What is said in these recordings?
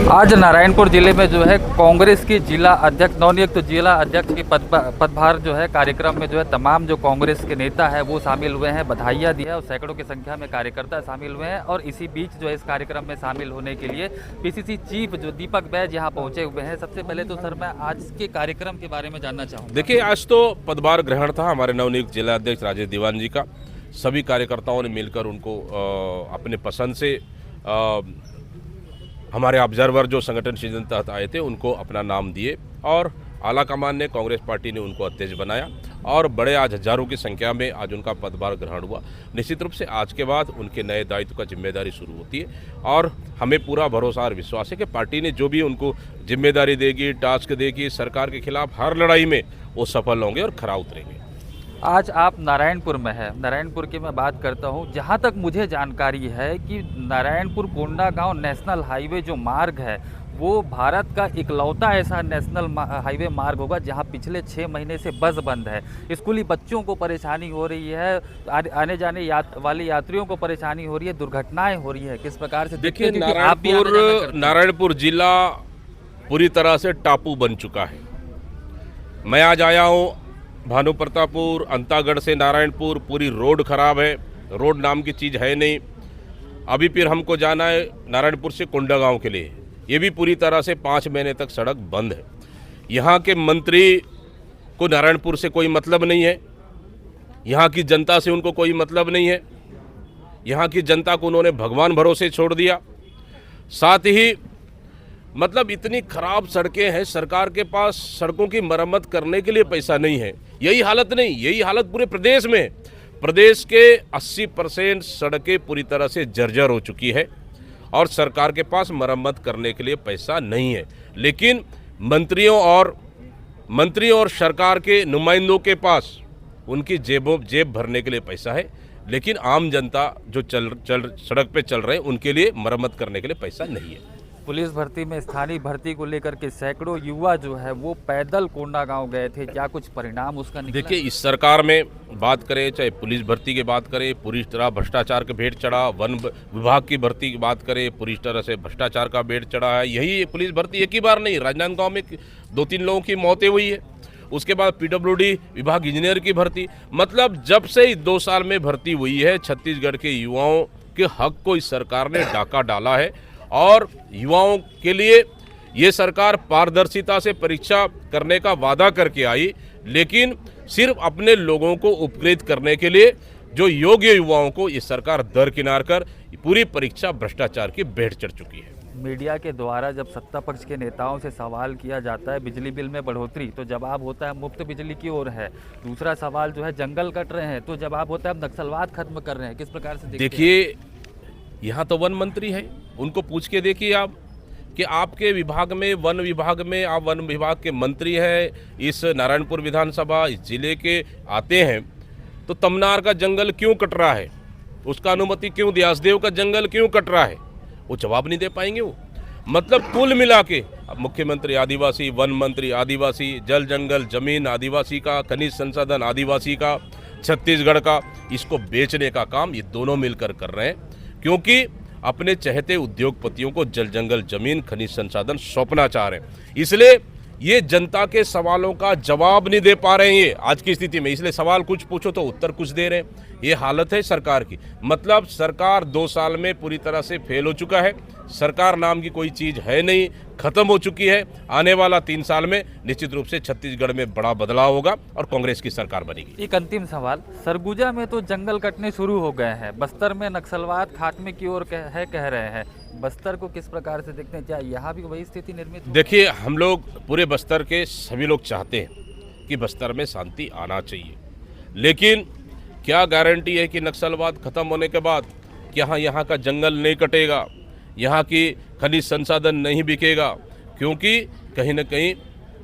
आज नारायणपुर जिले में जो है कांग्रेस की जिला अध्यक्ष नवनियुक्त जिला अध्यक्ष की पदभार जो है कार्यक्रम में जो है तमाम जो कांग्रेस के नेता है वो शामिल हुए हैं, बधाइयाँ दी है और सैकड़ों की संख्या में कार्यकर्ता शामिल हुए हैं। और इसी बीच जो है इस कार्यक्रम में शामिल होने के लिए पीसीसी चीफ जो दीपक बैज यहाँ पहुँचे हुए हैं। सबसे पहले तो सर मैं आज के कार्यक्रम के बारे में जानना चाहूँगा। देखिए, आज तो पदभार ग्रहण था हमारे नवनियुक्त जिला अध्यक्ष राजेश दीवान जी का। सभी कार्यकर्ताओं ने मिलकर उनको अपने पसंद से हमारे ऑब्जर्वर जो संगठन सृजन तहत आए थे उनको अपना नाम दिए और आला कमान ने, कांग्रेस पार्टी ने उनको अध्यक्ष बनाया और बड़े आज हजारों की संख्या में आज उनका पदभार ग्रहण हुआ। निश्चित रूप से आज के बाद उनके नए दायित्व का जिम्मेदारी शुरू होती है और हमें पूरा भरोसा और विश्वास है कि पार्टी ने जो भी उनको जिम्मेदारी देगी, टास्क देगी, सरकार के खिलाफ हर लड़ाई में वो सफल होंगे और खरा उतरेंगे। आज आप नारायणपुर में है, नारायणपुर की मैं बात करता हूँ। जहाँ तक मुझे जानकारी है कि नारायणपुर कोंडागांव नेशनल हाईवे जो मार्ग है वो भारत का इकलौता ऐसा नेशनल हाईवे मार्ग होगा जहाँ पिछले 6 महीने से बस बंद है। स्कूली बच्चों को परेशानी हो रही है, आने जाने वाले यात्रियों को परेशानी हो रही है, दुर्घटनाएं हो रही है। किस प्रकार से देखिए, नारायणपुर जिला पूरी तरह से टापू बन चुका है। मैं आज आया हूँ भानु प्रतापपुर, अंतागढ़ से नारायणपुर, पूरी रोड खराब है, रोड नाम की चीज़ है नहीं। अभी फिर हमको जाना है नारायणपुर से कोंडागांव के लिए, ये भी पूरी तरह से 5 महीने तक सड़क बंद है। यहाँ के मंत्री को नारायणपुर से कोई मतलब नहीं है, यहाँ की जनता से उनको कोई मतलब नहीं है। यहाँ की जनता को उन्होंने भगवान भरोसे छोड़ दिया। साथ ही मतलब इतनी खराब सड़कें हैं, सरकार के पास सड़कों की मरम्मत करने के लिए पैसा नहीं है। यही हालत नहीं, यही हालत पूरे प्रदेश में। प्रदेश के 80% सड़कें पूरी तरह से जर्जर हो चुकी है और सरकार के पास मरम्मत करने के लिए पैसा नहीं है। लेकिन मंत्रियों और सरकार के नुमाइंदों के पास उनकी जेब भरने के लिए पैसा है, लेकिन आम जनता जो सड़क पे चल रहे हैं उनके लिए मरम्मत करने के लिए पैसा नहीं है। पुलिस भर्ती में स्थानीय भर्ती को लेकर के सैकड़ों युवा जो है वो पैदल कोंडागांव गए थे, क्या कुछ परिणाम उसका निकला? देखिए, इस सरकार में बात करें, चाहे पुलिस भर्ती की बात करें, पूरी तरह भ्रष्टाचार का भेंट चढ़ा। वन विभाग की भर्ती की बात करें, पूरी तरह से भ्रष्टाचार का भेंट चढ़ा है। यही पुलिस भर्ती एक ही बार नहीं, राजनांदगांव में 2-3 लोगों की मौतें हुई है। उसके बाद पीडब्ल्यूडी विभाग इंजीनियर की भर्ती, मतलब जब से 2 साल में भर्ती हुई है, छत्तीसगढ़ के युवाओं के हक को इस सरकार ने डाका डाला है। और युवाओं के लिए ये सरकार पारदर्शिता से परीक्षा करने का वादा करके आई, लेकिन सिर्फ अपने लोगों को उपकृत करने के लिए जो योग्य युवाओं को ये सरकार दरकिनार कर पूरी परीक्षा भ्रष्टाचार की भेंट चढ़ चुकी है। मीडिया के द्वारा जब सत्ता पक्ष के नेताओं से सवाल किया जाता है बिजली बिल में बढ़ोतरी, तो जवाब होता है मुफ्त बिजली की ओर है। दूसरा सवाल जो है जंगल कट रहे हैं, तो जवाब होता है अब नक्सलवाद खत्म कर रहे हैं। किस प्रकार से देखिए, यहाँ तो वन मंत्री है, उनको पूछ के देखिए आप कि आपके विभाग में, वन विभाग में, आप वन विभाग के मंत्री हैं, इस नारायणपुर विधानसभा इस जिले के आते हैं, तो तमनार का जंगल क्यों कट रहा है, उसका अनुमति क्यों, व्यासदेव का जंगल क्यों कट रहा है, वो जवाब नहीं दे पाएंगे। वो मतलब कुल मिला के मुख्यमंत्री आदिवासी, वन मंत्री आदिवासी, जल जंगल जमीन आदिवासी का, खनिज संसाधन आदिवासी का, छत्तीसगढ़ का, इसको बेचने का काम ये दोनों मिलकर कर रहे हैं, क्योंकि अपने चहेते उद्योगपतियों को जल जंगल जमीन खनिज संसाधन सौंपना चाह रहे हैं। इसलिए ये जनता के सवालों का जवाब नहीं दे पा रहे हैं ये आज की स्थिति में। इसलिए सवाल कुछ पूछो तो उत्तर कुछ दे रहे हैं। ये हालत है सरकार की। मतलब सरकार 2 साल में पूरी तरह से फेल हो चुका है। सरकार नाम की कोई चीज़ है नहीं, खत्म हो चुकी है। आने वाला 3 साल में निश्चित रूप से छत्तीसगढ़ में बड़ा बदलाव होगा और कांग्रेस की सरकार बनेगी। एक अंतिम सवाल, सरगुजा में तो जंगल कटने शुरू हो गए हैं, बस्तर में नक्सलवाद खात्मे की ओर कह रहे हैं। बस्तर को किस प्रकार से देखते हैं, क्या यहाँ भी वही स्थिति निर्मित? देखिए, हम लोग पूरे बस्तर के सभी लोग चाहते हैं कि बस्तर में शांति आना चाहिए, लेकिन क्या गारंटी है कि नक्सलवाद खत्म होने के बाद क्या यहाँ का जंगल नहीं कटेगा, यहाँ की खनिज संसाधन नहीं बिकेगा? क्योंकि कहीं न कहीं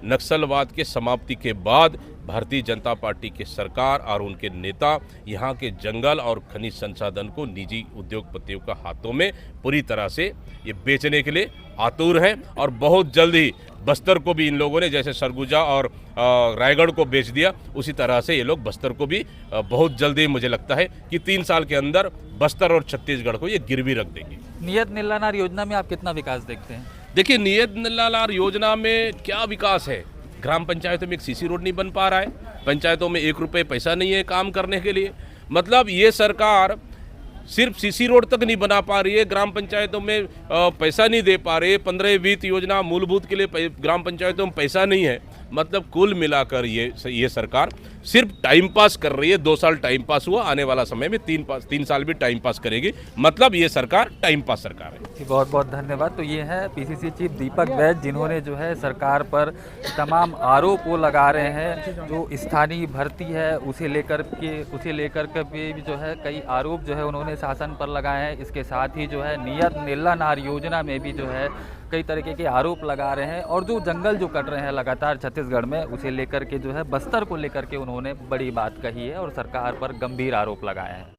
नक्सलवाद के समाप्ति के बाद भारतीय जनता पार्टी की सरकार और उनके नेता यहाँ के जंगल और खनिज संसाधन को निजी उद्योगपतियों का हाथों में पूरी तरह से ये बेचने के लिए आतुर हैं। और बहुत जल्द ही बस्तर को भी इन लोगों ने, जैसे सरगुजा और रायगढ़ को बेच दिया, उसी तरह से ये लोग बस्तर को भी बहुत जल्दी, मुझे लगता है कि 3 साल के अंदर बस्तर और छत्तीसगढ़ को ये गिरवी रख देंगे। नियत नीलानार योजना में आप कितना विकास देखते हैं? देखिए, नियत नल्लालार योजना में क्या विकास है? ग्राम पंचायतों में एक सीसी रोड नहीं बन पा रहा है, पंचायतों में 1 रुपये पैसा नहीं है काम करने के लिए। मतलब ये सरकार सिर्फ सीसी रोड तक नहीं बना पा रही है, ग्राम पंचायतों में पैसा नहीं दे पा रही है। 15 वित्त योजना मूलभूत के लिए ग्राम पंचायतों में पैसा नहीं है। मतलब कुल मिलाकर ये सरकार सिर्फ टाइम पास कर रही है। 2 साल टाइम पास हुआ, आने वाला समय में 3 साल भी टाइम पास करेगी। मतलब ये सरकार टाइम पास सरकार है। बहुत बहुत धन्यवाद। तो ये है पीसीसी चीफ दीपक वैद, जिन्होंने जो है सरकार पर तमाम आरोप वो लगा रहे हैं, जो स्थानीय भर्ती है उसे लेकर के भी जो है कई आरोप जो है उन्होंने शासन पर लगाए हैं। इसके साथ ही जो है नियत नीलानार योजना में भी जो है कई तरीके के आरोप लगा रहे हैं, और जो जंगल जो कट रहे हैं लगातार छत्तीसगढ़ में, उसे लेकर के जो है बस्तर को लेकर के उन्होंने बड़ी बात कही है और सरकार पर गंभीर आरोप लगाए हैं।